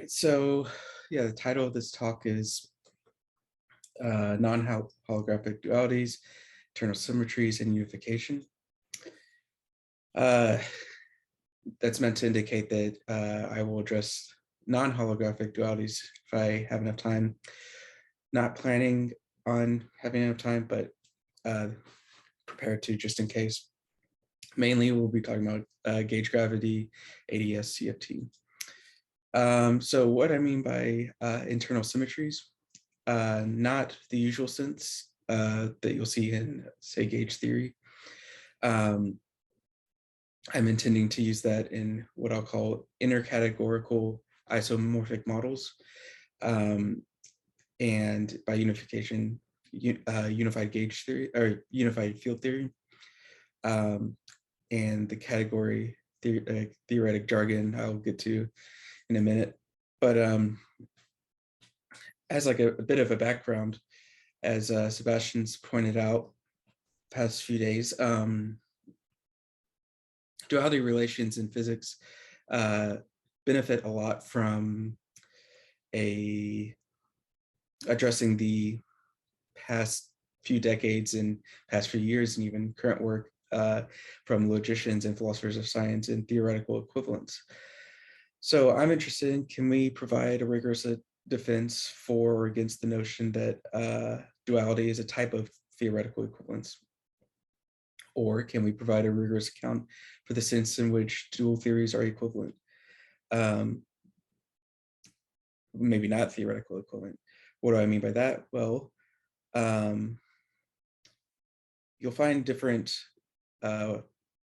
right, so yeah, the title of this talk is non-holographic dualities, eternal symmetries, and unification. That's meant to indicate that I will address non-holographic dualities if I have enough time. Not planning on having enough time, but prepared to just in case. Mainly, we'll be talking about gauge gravity, Aes Cft. So what I mean by internal symmetries, not the usual sense that you'll see in, say, gauge theory. I'm intending to use that in what I'll call intercategorical isomorphic models. And by unification, unified gauge theory or unified field theory. And the category theoretic jargon I'll get to in a minute. But as like a bit of a background, as Sebastian's pointed out past few days, duality relations in physics benefit a lot from addressing the past few decades and past few years and even current work from logicians and philosophers of science in theoretical equivalence. So I'm interested in, can we provide a rigorous defense for or against the notion that duality is a type of theoretical equivalence? Or can we provide a rigorous account for the sense in which dual theories are equivalent? Maybe not theoretical equivalent. What do I mean by that? Well, you'll find different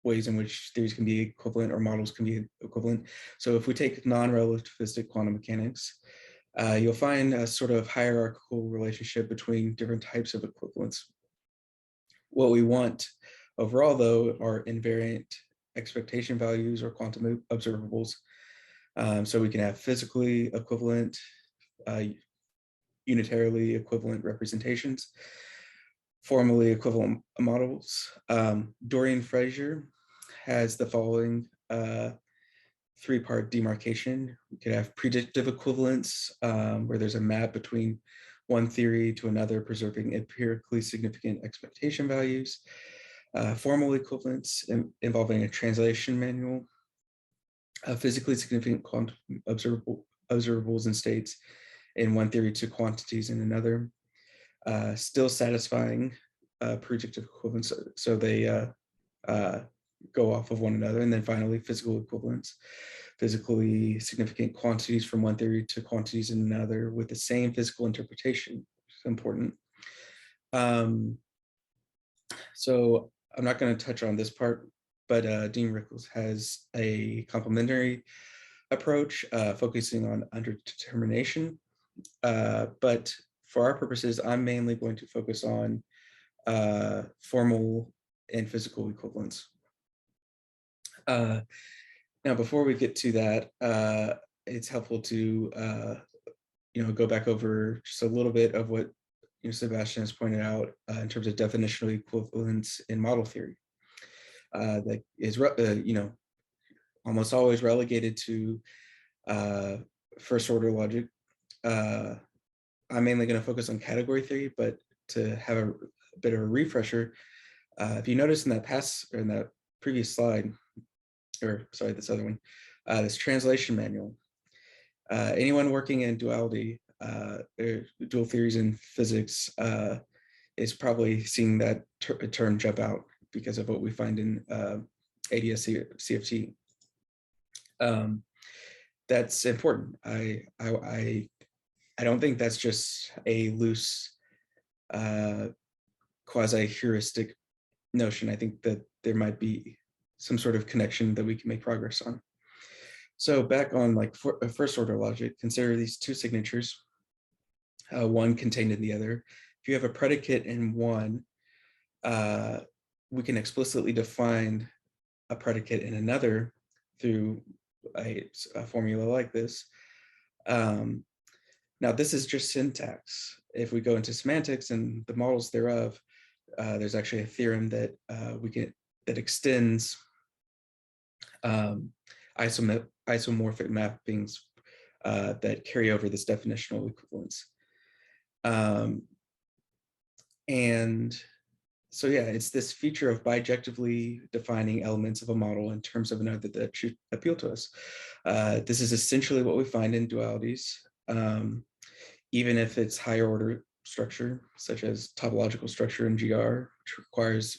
ways in which theories can be equivalent or models can be equivalent. So if we take non-relativistic quantum mechanics, you'll find a sort of hierarchical relationship between different types of equivalence. What we want overall, though, are invariant expectation values or quantum observables. So we can have physically equivalent, unitarily equivalent representations, formally equivalent models. Dorian Fraser has the following three-part demarcation. We could have predictive equivalence, where there's a map between one theory to another, preserving empirically significant expectation values. Formal equivalence involving a translation manual, physically significant quantum observables and states in one theory to quantities in another, still satisfying predictive equivalence, so they go off of one another. And then finally, physical equivalence, physically significant quantities from one theory to quantities in another with the same physical interpretation, which is important. So I'm not going to touch on this part, but Dean Rickles has a complementary approach focusing on underdetermination. But for our purposes, I'm mainly going to focus on formal and physical equivalence. Now, before we get to that, it's helpful to go back over just a little bit of what Sebastian has pointed out in terms of definitional equivalence in model theory. That is almost always relegated to first order logic. I'm mainly going to focus on category theory, but to have a bit of a refresher, if you notice in that previous slide, or sorry, this other one, this translation manual, anyone working in duality, dual theories in physics, is probably seeing that term jump out because of what we find in Aes Cft. That's important. I don't think that's just a loose quasi-heuristic notion. I think that there might be some sort of connection that we can make progress on. So back on first order logic, consider these two signatures, one contained in the other. If you have a predicate in one, we can explicitly define a predicate in another through a formula like this. Now, this is just syntax. If we go into semantics and the models thereof, there's actually a theorem that that extends isomorphic mappings that carry over this definitional equivalence. And so yeah, it's this feature of bijectively defining elements of a model in terms of another that should appeal to us. This is essentially what we find in dualities, even if it's higher order structure, such as topological structure in GR, which requires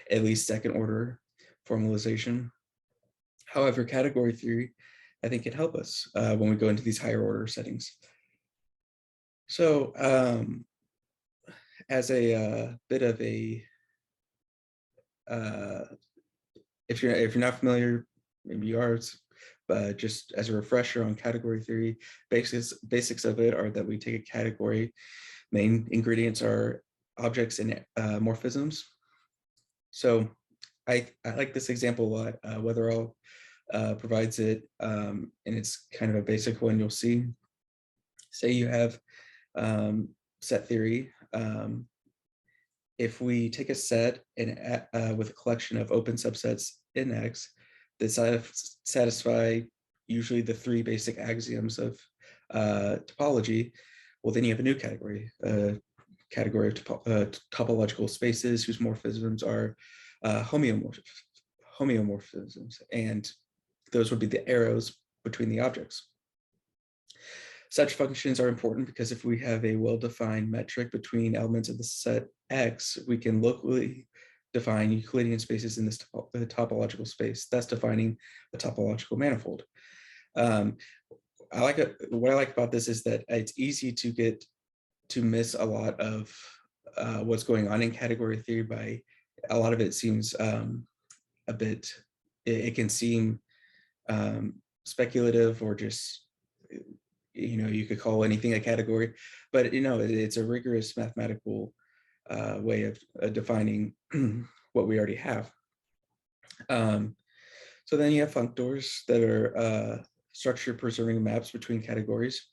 at least second order formalization. However, category theory, I think, can help us when we go into these higher order settings. So as a bit of a, if you're not familiar, maybe you are, but just as a refresher on category theory, basics of it are that we take a category. Main ingredients are objects and morphisms. So I like this example a lot. Weatherall provides it, and it's kind of a basic one. You'll see, say you have set theory. If we take a set and with a collection of open subsets in X that satisfy usually the three basic axioms of topology, well, then you have a new category, category of topological spaces whose morphisms are homeomorphisms, and those would be the arrows between the objects. Such functions are important because if we have a well-defined metric between elements of the set X, we can locally define Euclidean spaces in this topological space, thus defining a topological manifold. What I like about this is that it's easy to get to miss a lot of what's going on in category theory. By a lot of it seems a bit, it can seem speculative, or just, you could call anything a category, but it's a rigorous mathematical way of defining what we already have. So then you have functors that are structure preserving maps between categories.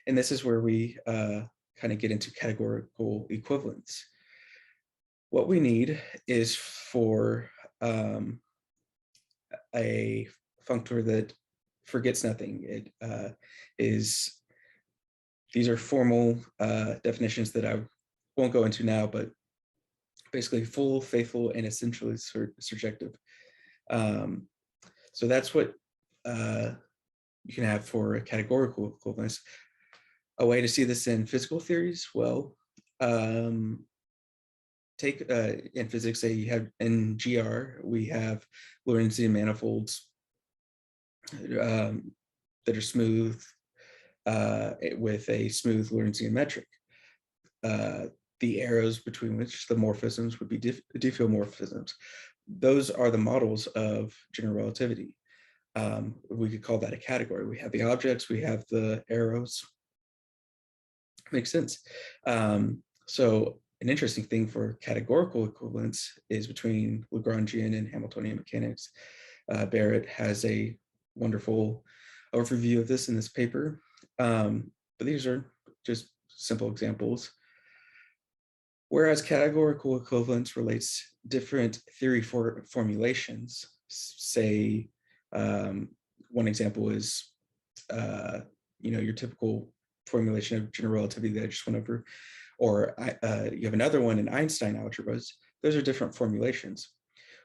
And this is where we kind of get into categorical equivalence. What we need is for a functor that forgets nothing. It these are formal definitions that I won't go into now, but basically full, faithful, and essentially surjective. So that's what you can have for a categorical equivalence. A way to see this in physical theories, well, take in physics, say you have in GR, we have Lorentzian manifolds that are smooth with a smooth Lorentzian metric. The arrows between which the morphisms would be diffeomorphisms. Those are the models of general relativity. We could call that a category. We have the objects, we have the arrows. Makes sense. So an interesting thing for categorical equivalence is between Lagrangian and Hamiltonian mechanics. Barrett has a wonderful overview of this in this paper, but these are just simple examples. Whereas categorical equivalence relates different theory formulations. Say, one example is, your typical formulation of general relativity that I just went over, or you have another one in Einstein algebras. Those are different formulations.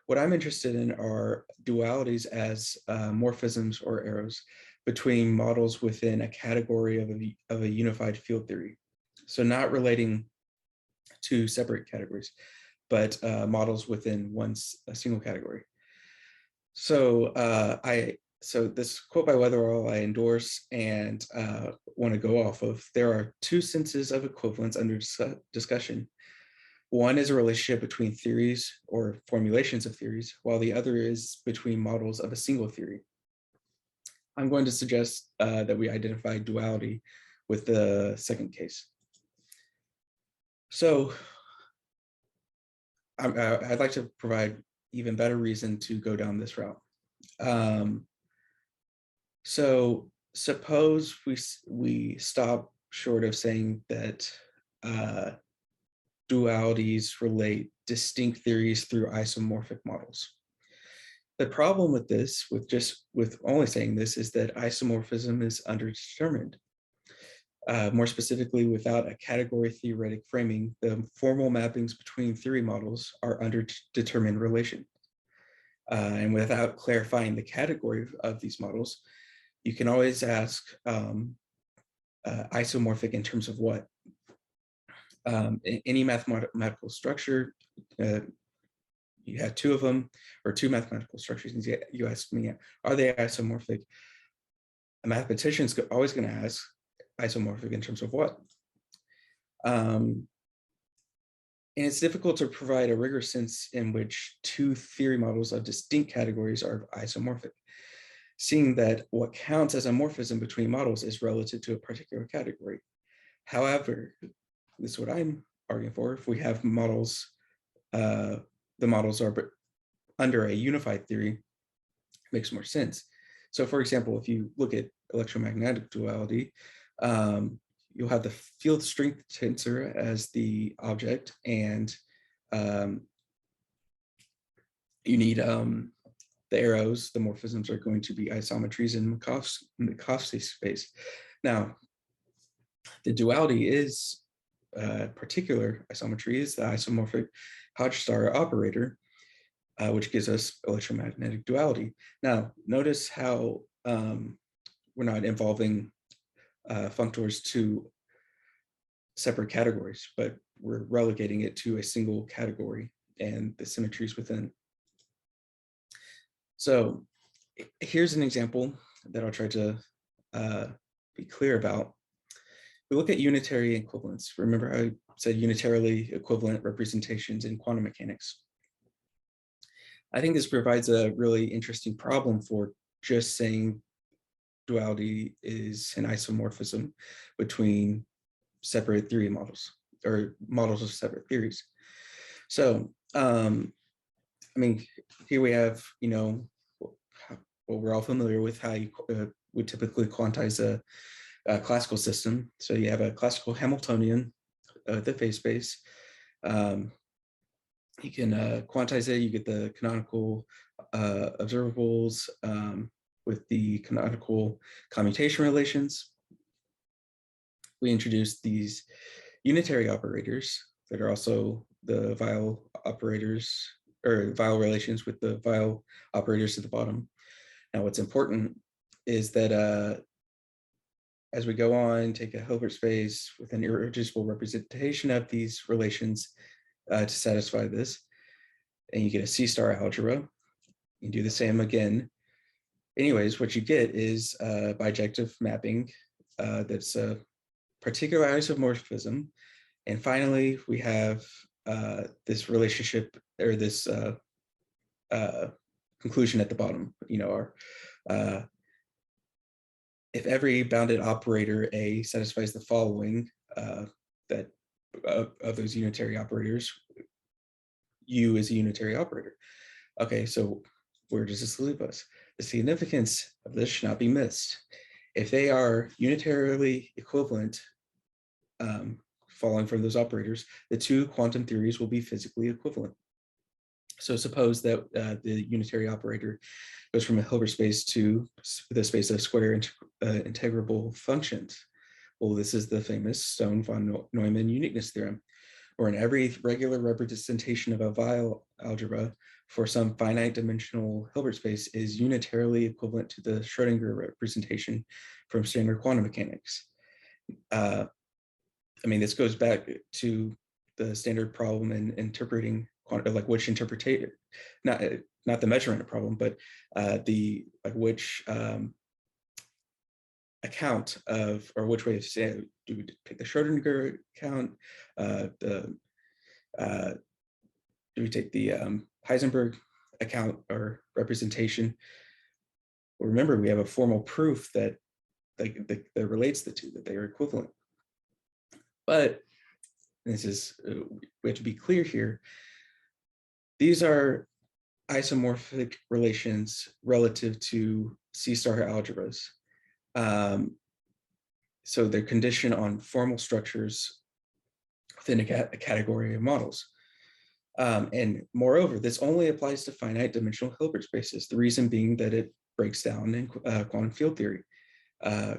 What I'm interested in are dualities as morphisms or arrows between models within a category of a unified field theory. So not relating to separate categories, but models within a single category. So so this quote by Weatherall I endorse and want to go off of. There are two senses of equivalence under discussion. One is a relationship between theories or formulations of theories, while the other is between models of a single theory. I'm going to suggest that we identify duality with the second case. So I'd like to provide even better reason to go down this route. So suppose we stop short of saying that dualities relate distinct theories through isomorphic models. The problem with this, with only saying this, is that isomorphism is underdetermined. More specifically, without a category theoretic framing, the formal mappings between theory models are underdetermined relations. And without clarifying the category of these models, you can always ask isomorphic in terms of what? In any mathematical structure, you have two of them, or two mathematical structures, and you ask me, are they isomorphic? A mathematician is always going to ask isomorphic in terms of what? And it's difficult to provide a rigorous sense in which two theory models of distinct categories are isomorphic, seeing that what counts as a morphism between models is relative to a particular category. However, this is what I'm arguing for. If we have models, the models are under a unified theory, it makes more sense. So for example, if you look at electromagnetic duality, you'll have the field strength tensor as the object, and you need the arrows, the morphisms are going to be isometries in Minkowski space. Now, the duality is particular isometry is the isomorphic Hodge-Star operator, which gives us electromagnetic duality. Now, notice how we're not involving functors to separate categories, but we're relegating it to a single category and the symmetries within. So here's an example that I'll try to be clear about. We look at unitary equivalence. Remember I said unitarily equivalent representations in quantum mechanics. I think this provides a really interesting problem for just saying duality is an isomorphism between separate theory models, or models of separate theories. So, I mean, here we have, you know, well, we're all familiar with how you would typically quantize a classical system. So you have a classical Hamiltonian, the phase space. You can quantize it, you get the canonical observables with the canonical commutation relations. We introduced these unitary operators that are also the Weyl operators, or Weyl relations with the Weyl operators at the bottom. Now, what's important is that as we go on, take a Hilbert space with an irreducible representation of these relations to satisfy this, and you get a C-star algebra. You do the same again. Anyways, what you get is bijective mapping that's a particular isomorphism. And finally, we have this relationship, or this conclusion at the bottom. You know, our if every bounded operator A satisfies the following, that of those unitary operators, U is a unitary operator. Okay, so where does this leave us? The significance of this should not be missed. If they are unitarily equivalent, following from those operators, the two quantum theories will be physically equivalent. So suppose that the unitary operator goes from a Hilbert space to the space of square integrable functions. Well, this is the famous Stone-von Neumann uniqueness theorem, where in every regular representation of a Weyl algebra for some finite dimensional Hilbert space is unitarily equivalent to the Schrodinger representation from standard quantum mechanics. I mean, this goes back to the standard problem in interpreting quantum, like which interpretation, not the measurement problem, but the like which account of, or which way to say it. Do we take the Schrodinger account? Do we take the Heisenberg account or representation? Well, remember, we have a formal proof that that relates the two, that they are equivalent. But this is, we have to be clear here. These are isomorphic relations relative to C-star algebras. So they're conditioned on formal structures within a category of models. And moreover, this only applies to finite dimensional Hilbert spaces, the reason being that it breaks down in quantum field theory.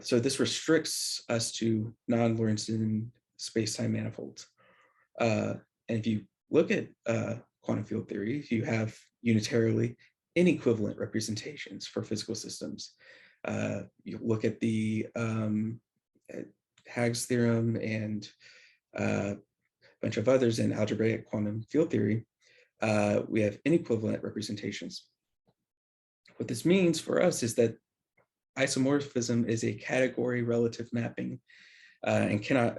So this restricts us to non-Lorentzian space-time manifolds. And if you look at quantum field theory, you have unitarily inequivalent representations for physical systems. You look at the Hagg's theorem and a bunch of others in algebraic quantum field theory, we have inequivalent representations. What this means for us is that isomorphism is a category relative mapping and cannot,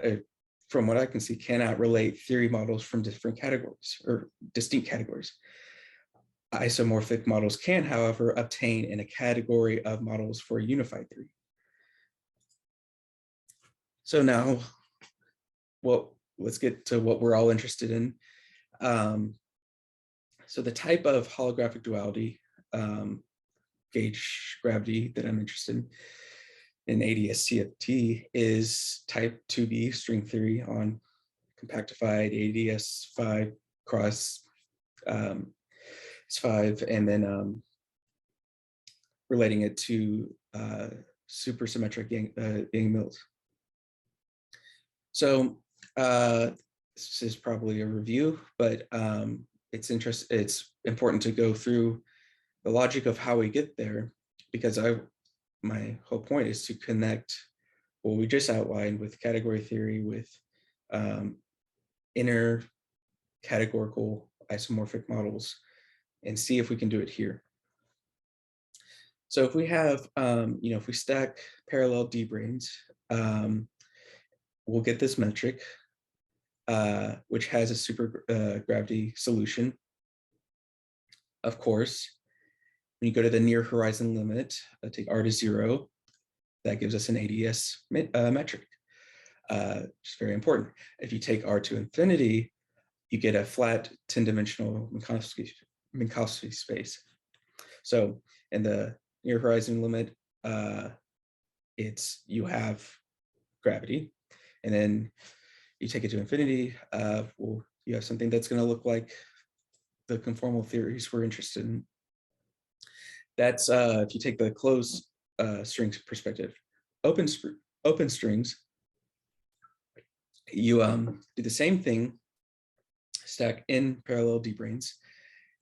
from what I can see, cannot relate theory models from different categories or distinct categories. Isomorphic models can, however, obtain in a category of models for a unified theory. So now, let's get to what we're all interested in. So the type of holographic duality, gauge gravity that I'm interested in Aes Cft is type 2b string theory on compactified Aes 5 cross S5, and then relating it to supersymmetric Yang-Mills. So this is probably a review, but it's important to go through the logic of how we get there, because my whole point is to connect what we just outlined with category theory, with inner categorical isomorphic models, and see if we can do it here. So if we have, if we stack parallel D-branes, we'll get this metric, which has a super gravity solution. Of course, when you go to the near horizon limit, take R to 0, that gives us an ADS metric, which is very important. If you take R to infinity, you get a flat 10-dimensional Minkowski space. So in the near horizon limit, you have gravity, and then you take it to infinity, you have something that's going to look like the conformal theories we're interested in. That's if you take the closed strings perspective. Open strings, you do the same thing, stack in parallel D-branes.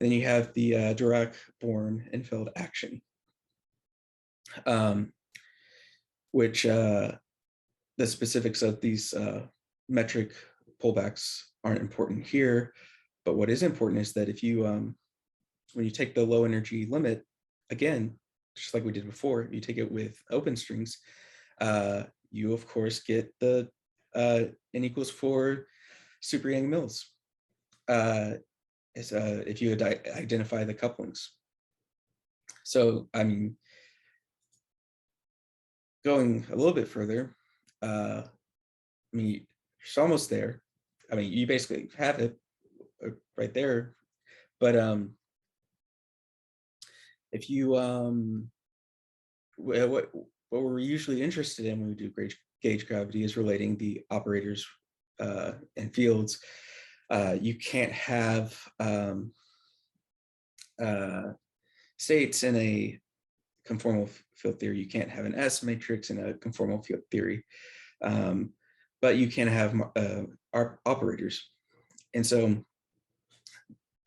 Then you have the Dirac-Born-Enfeld action, which the specifics of these metric pullbacks aren't important here. But what is important is that if you, when you take the low energy limit, again, just like we did before, you take it with open strings, you of course get the n equals 4 super Yang-Mills. If you identify the couplings. So, I mean, going a little bit further, I mean, it's almost there. I mean, you basically have it right there, but if you, what we're usually interested in when we do gauge gravity is relating the operators and fields. You can't have states in a conformal field theory. You can't have an S matrix in a conformal field theory, but you can have operators. And so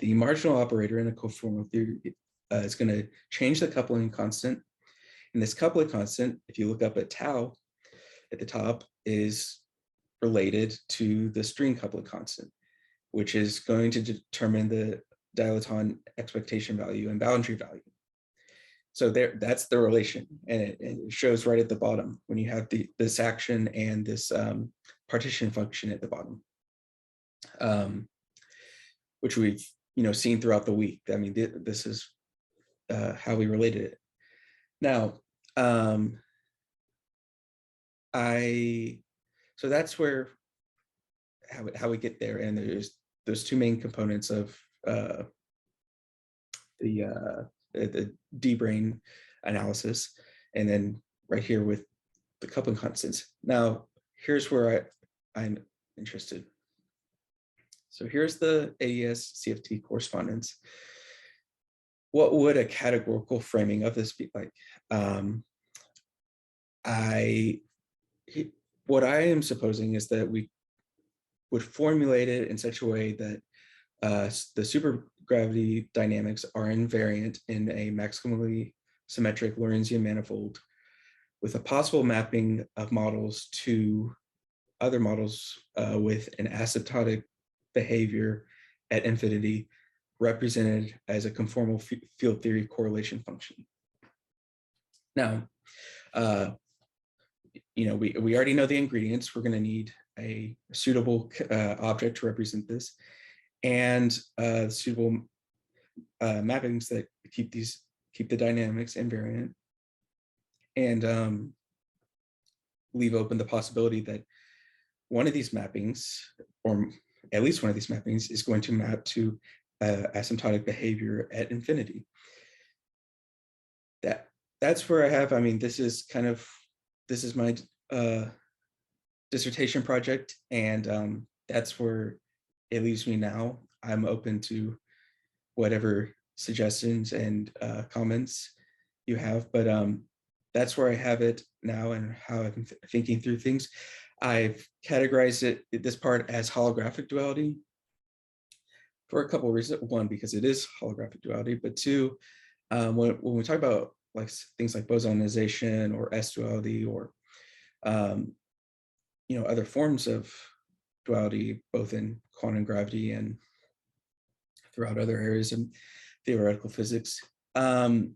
the marginal operator in a conformal theory is going to change the coupling constant. And this coupling constant, if you look up at tau at the top, is related to the string coupling constant, which is going to determine the dilaton expectation value and boundary value. So that's the relation, and it shows right at the bottom when you have this action and this partition function at the bottom, which we've seen throughout the week. I mean, this is how we related it. Now, so that's where how we get there, and there's those two main components of the D-brane analysis, and then right here with the coupling constants. Now, here's where I'm interested. So here's the Aes Cft correspondence. What would a categorical framing of this be like? What I am supposing is that we would formulate it in such a way that the supergravity dynamics are invariant in a maximally symmetric Lorentzian manifold with a possible mapping of models to other models with an asymptotic behavior at infinity represented as a conformal field theory correlation function. Now, we already know the ingredients. We're going to need a suitable object to represent this, and suitable mappings that keep the dynamics invariant, and leave open the possibility that one of these mappings, or at least one of these mappings, is going to map to asymptotic behavior at infinity. That's where I have. I mean, this is my dissertation project, and that's where it leaves me now. I'm open to whatever suggestions and comments you have, but that's where I have it now and how I'm thinking through things. I've categorized this part as holographic duality for a couple of reasons. One, because it is holographic duality, but two, when we talk about like things like bosonization or S duality or other forms of duality, both in quantum gravity and throughout other areas of theoretical physics, I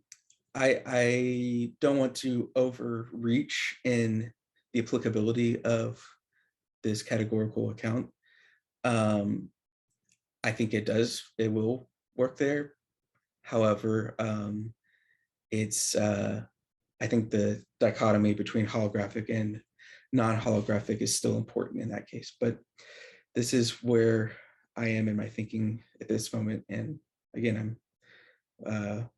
don't want to overreach in the applicability of this categorical account. I think it will work there. However, I think the dichotomy between holographic and non-holographic is still important in that case. But this is where I am in my thinking at this moment. And again, I'm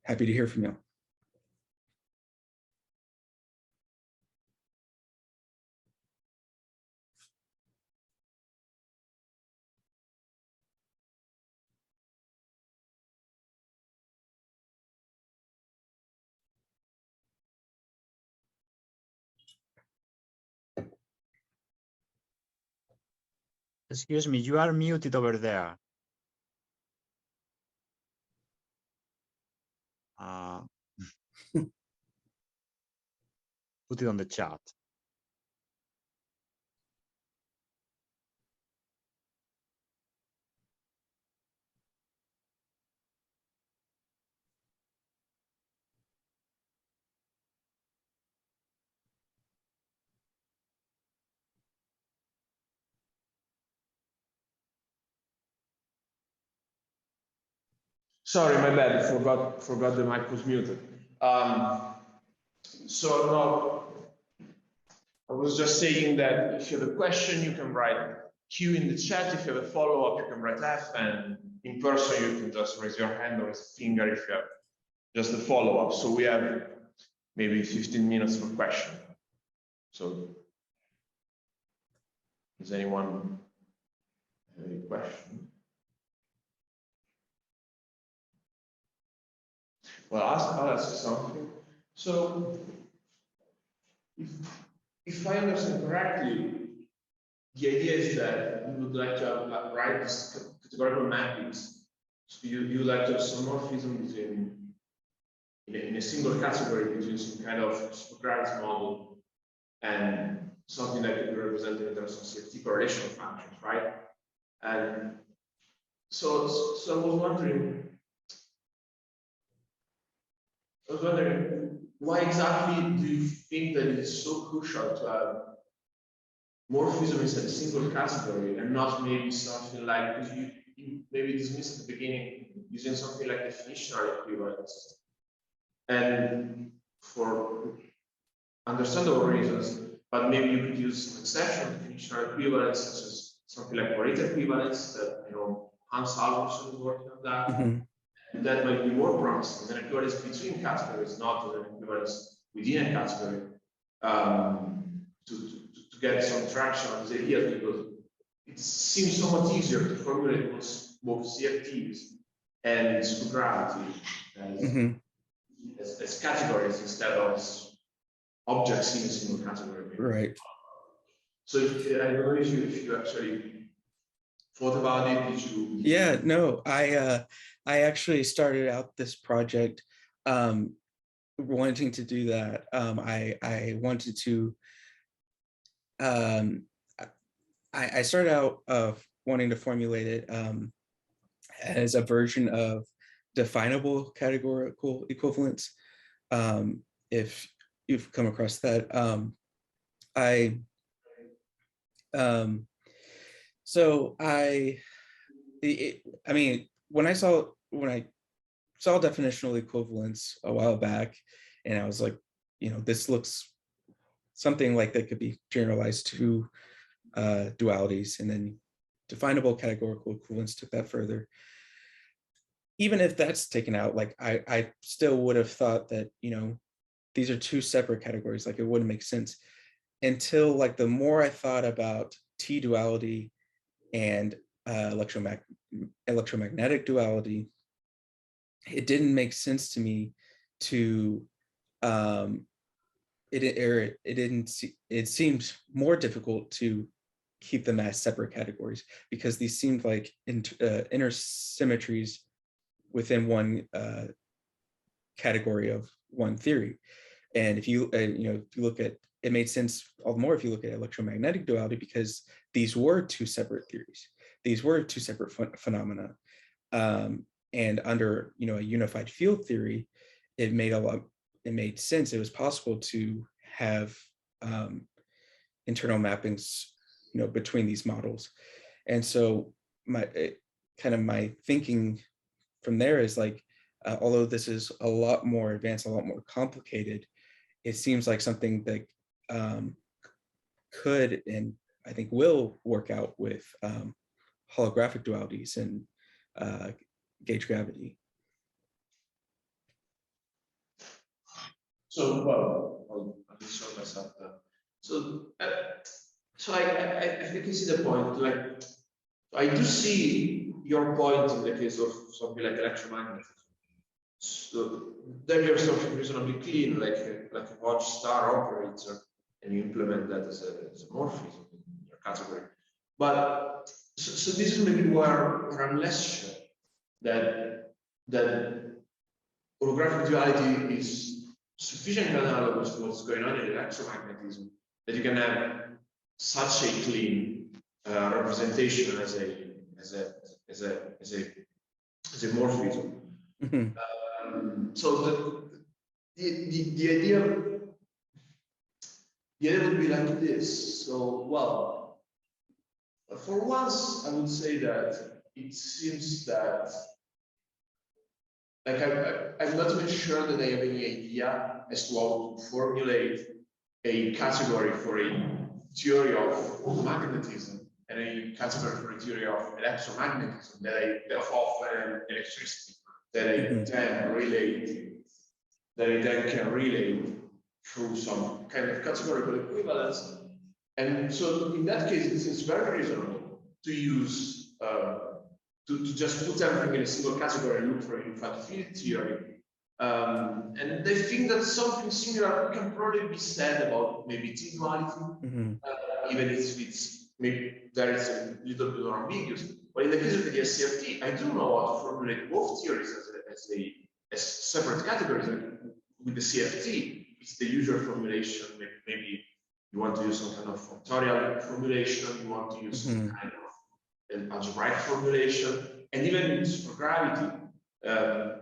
happy to hear from you. Excuse me, you are muted over there. Put it on the chat. Sorry, my bad. Forgot the mic was muted. So no, I was just saying that if you have a question, you can write Q in the chat. If you have a follow-up, you can write F, and in person, you can just raise your hand or raise a finger if you have just a follow-up. So we have maybe 15 minutes for question. So does anyone have any question? Well, I'll ask something. So if I understand correctly, the idea is that you would like to write these categorical mappings. So you like to have some morphism between in a single category between some kind of supergravity model and something that could be represented in terms of Cft correlation functions, right? And so I was wondering why exactly do you think that it is so crucial to have morphism is a single category and not maybe something like, because you maybe dismissed at the beginning using something like definitional equivalence. And for understandable reasons, but maybe you could use some exception of definitional equivalence, such as something like Pareto equivalence that Hans Alvorson is working on that. Mm-hmm. That might be more promising than equivalence between categories, not an equivalence within a category. To get some traction on this idea, because it seems so much easier to formulate both CFTs and supergravity as categories instead of as objects in a single category. Right. So I don't know if you actually thought about it. Did you? Yeah, no, I actually started out this project wanting to do that. I wanted to. I started out wanting to formulate it as a version of definable categorical equivalence. If you've come across that, so I mean, when I saw definitional equivalence a while back, and I was like, this looks something like that could be generalized to dualities, and then definable categorical equivalence took that further. Even if that's taken out, like I still would have thought that, these are two separate categories, like it wouldn't make sense until like the more I thought about T duality and electromagnetic duality, it didn't make sense to me to it seemed more difficult to keep them as separate categories, because these seemed like inner symmetries within one category of one theory. And if you look at, it made sense all the more if you look at electromagnetic duality, because these were two separate theories. These were two separate phenomena. And under a unified field theory, it made sense. It was possible to have internal mappings, between these models. And so my thinking from there is like, although this is a lot more advanced, a lot more complicated, it seems like something that could, and I think will, work out with holographic dualities and gauge gravity. So, well, I'll just show myself that. So I think I see the point. Like, I do see your point in the case of something like electromagnetism. So then you have something reasonably clean, like a watch star operator, and you implement that as a morphism in your category. But so this is maybe where I'm less sure that holographic duality is sufficiently analogous to what's going on in electromagnetism, that you can have such a clean representation as a morphism. So the idea would be like this. So, well, for once, I would say that it seems that, like, I'm not even sure that I have any idea as to how to formulate a category for a theory of magnetism and a category for a theory of electromagnetism of electricity that I then can relate through some kind of categorical equivalence. And so in that case, it seems very reasonable to use to just put everything in a single category and look for a unified field theory. And I think that something similar can probably be said about maybe T duality, even if it's maybe there is a little bit more ambiguous. But in the case of the Aes Cft, I do know how to formulate both theories as separate categories. Like with the CFT, it's the usual formulation. Maybe you want to use some kind of factorial formulation, you want to use some kind of an algebraic formulation, and even for gravity,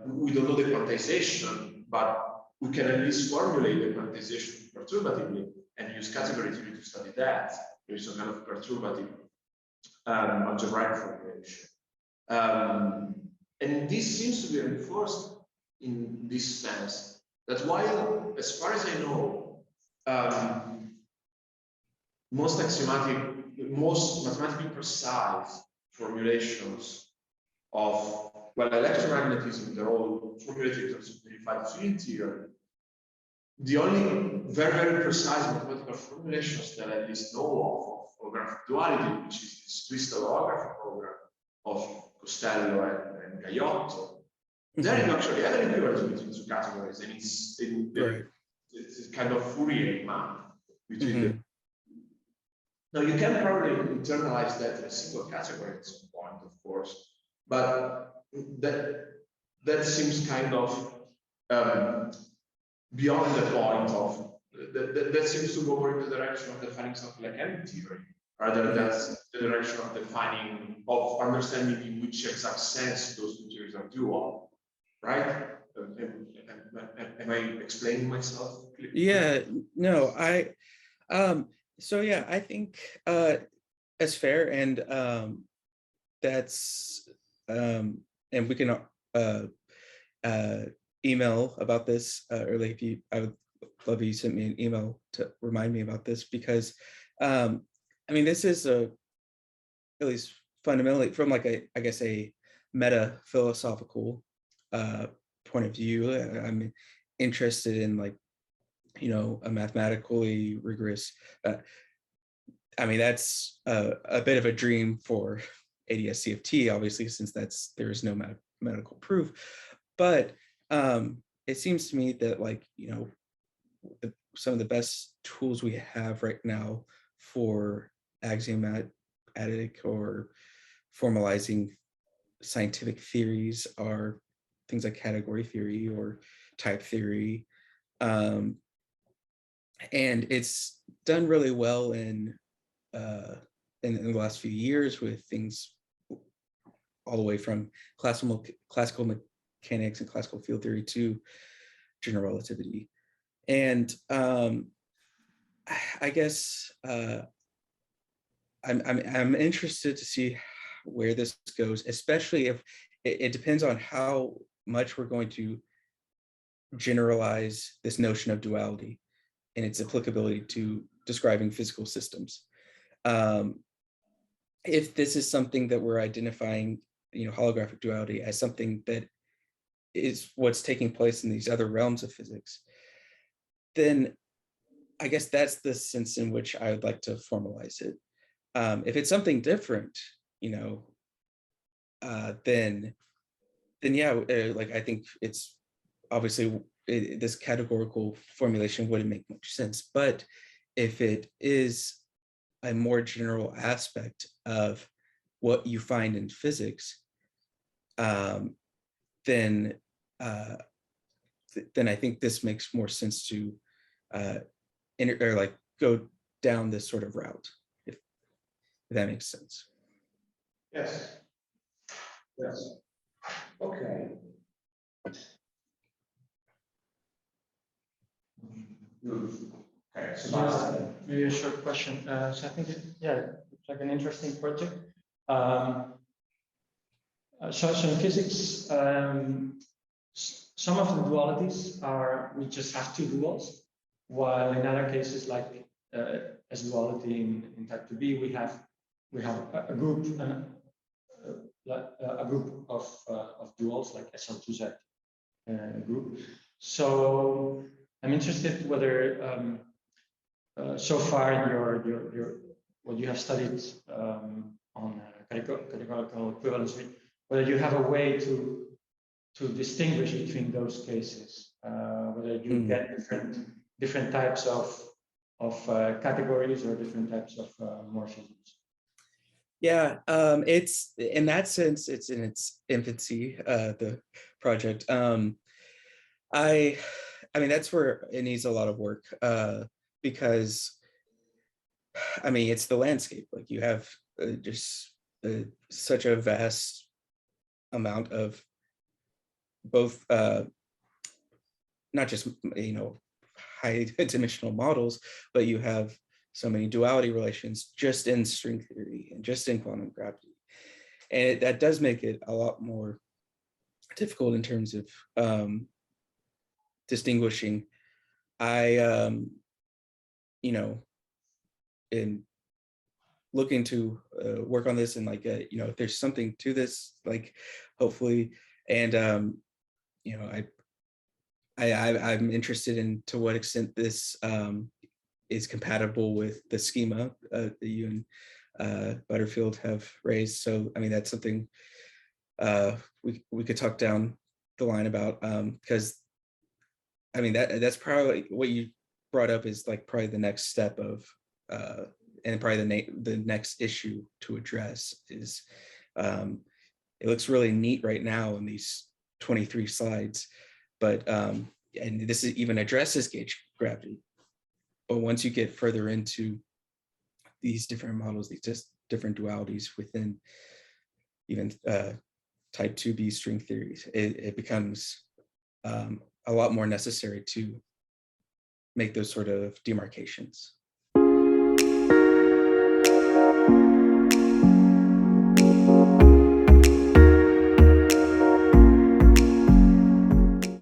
we don't know the quantization, but we can at least formulate the quantization perturbatively and use category theory to study that. Use some kind of perturbative algebraic formulation. And this seems to be reinforced in this sense, that while, as far as I know, most mathematically precise formulations of, well, electromagnetism, they're all formulated in terms of unified field theory. The only very, very precise mathematical formulations that I at least know holographic duality, which is this twisted holographic program of Costello and Gaiotto, there you actually have an equivalence between two categories, and it's kind of Fourier map between them. Now you can probably internalize that in a single category at some point, of course, but that seems kind of beyond the point of that seems to go more in the direction of defining something like M theory, rather than the direction of understanding in which exact sense those two theories are dual. Right? Am I explaining myself? Yeah, no, so yeah, I think that's fair, and that's and we can email about this, or like I would love you sent me an email to remind me about this, because I mean, this is at least fundamentally from like I guess a meta philosophical point of view. I'm interested in, like, a mathematically rigorous, I mean, that's a bit of a dream for Aes Cft, obviously, since there is no mathematical proof. But it seems to me that, like, some of the best tools we have right now for axiomatic or formalizing scientific theories are things like category theory or type theory. And it's done really well in the last few years with things all the way from classical mechanics and classical field theory to general relativity. And I guess I'm interested to see where this goes, especially if it depends on how much we're going to generalize this notion of duality and its applicability to describing physical systems. If this is something that we're identifying, holographic duality as something that is what's taking place in these other realms of physics, then I guess that's the sense in which I would like to formalize it. If it's something different, then yeah, like, I think it's obviously this categorical formulation wouldn't make much sense. But if it is a more general aspect of what you find in physics, then I think this makes more sense to go down this sort of route, if that makes sense. Yes. Okay. Okay, so maybe a short question. So I think it's like an interesting project. So in physics, some of the dualities we just have two duals, while in other cases, like as duality in type 2b, we have a group of duals, like SL2Z group. So I'm interested whether so far in your what you have studied on categorical equivalence, whether you have a way to distinguish between those cases, whether you get different types of categories or different types of morphisms. Yeah, it's in that sense, it's in its infancy, the project. I mean, that's where it needs a lot of work, because I mean, it's the landscape. Like, you have just such a vast amount of both, not just high dimensional models, but you have so many duality relations just in string theory and just in quantum gravity, and that does make it a lot more difficult in terms of distinguishing. I in looking to work on this, and like if there's something to this, like, hopefully, and I'm interested in to what extent this is compatible with the schema that you and Butterfield have raised. So, I mean, that's something we could talk down the line about, because I mean, that's probably what you brought up is like probably the next step of, and probably the next issue to address is, it looks really neat right now in these 23 slides, but, and this is even addresses gauge gravity. But once you get further into these different models, these just different dualities within even type 2B string theories, it becomes a lot more necessary to make those sort of demarcations.